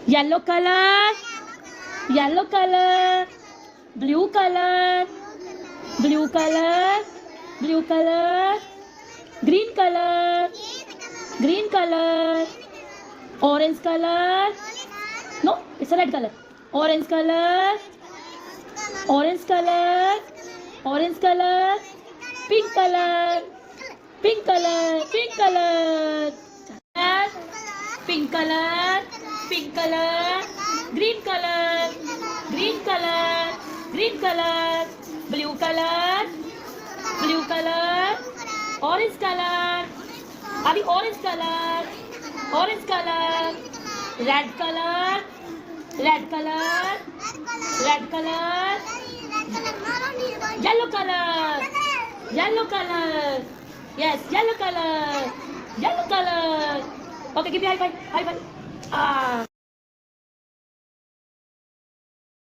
yellow color, yellow color, blue color, blue color, blue color, green color, green color, orange color, no, it's a red color, orange color, orange color, orange color, pink color, pink color, pink color, pink color, pink color, green color, green color, green color, blue color, blue color, orange color, Adi orange color, orange color, red color, red color, red color, yellow color, yellow color, yes, yellow color, yellow color. Okay, give me high five, high five. Ah.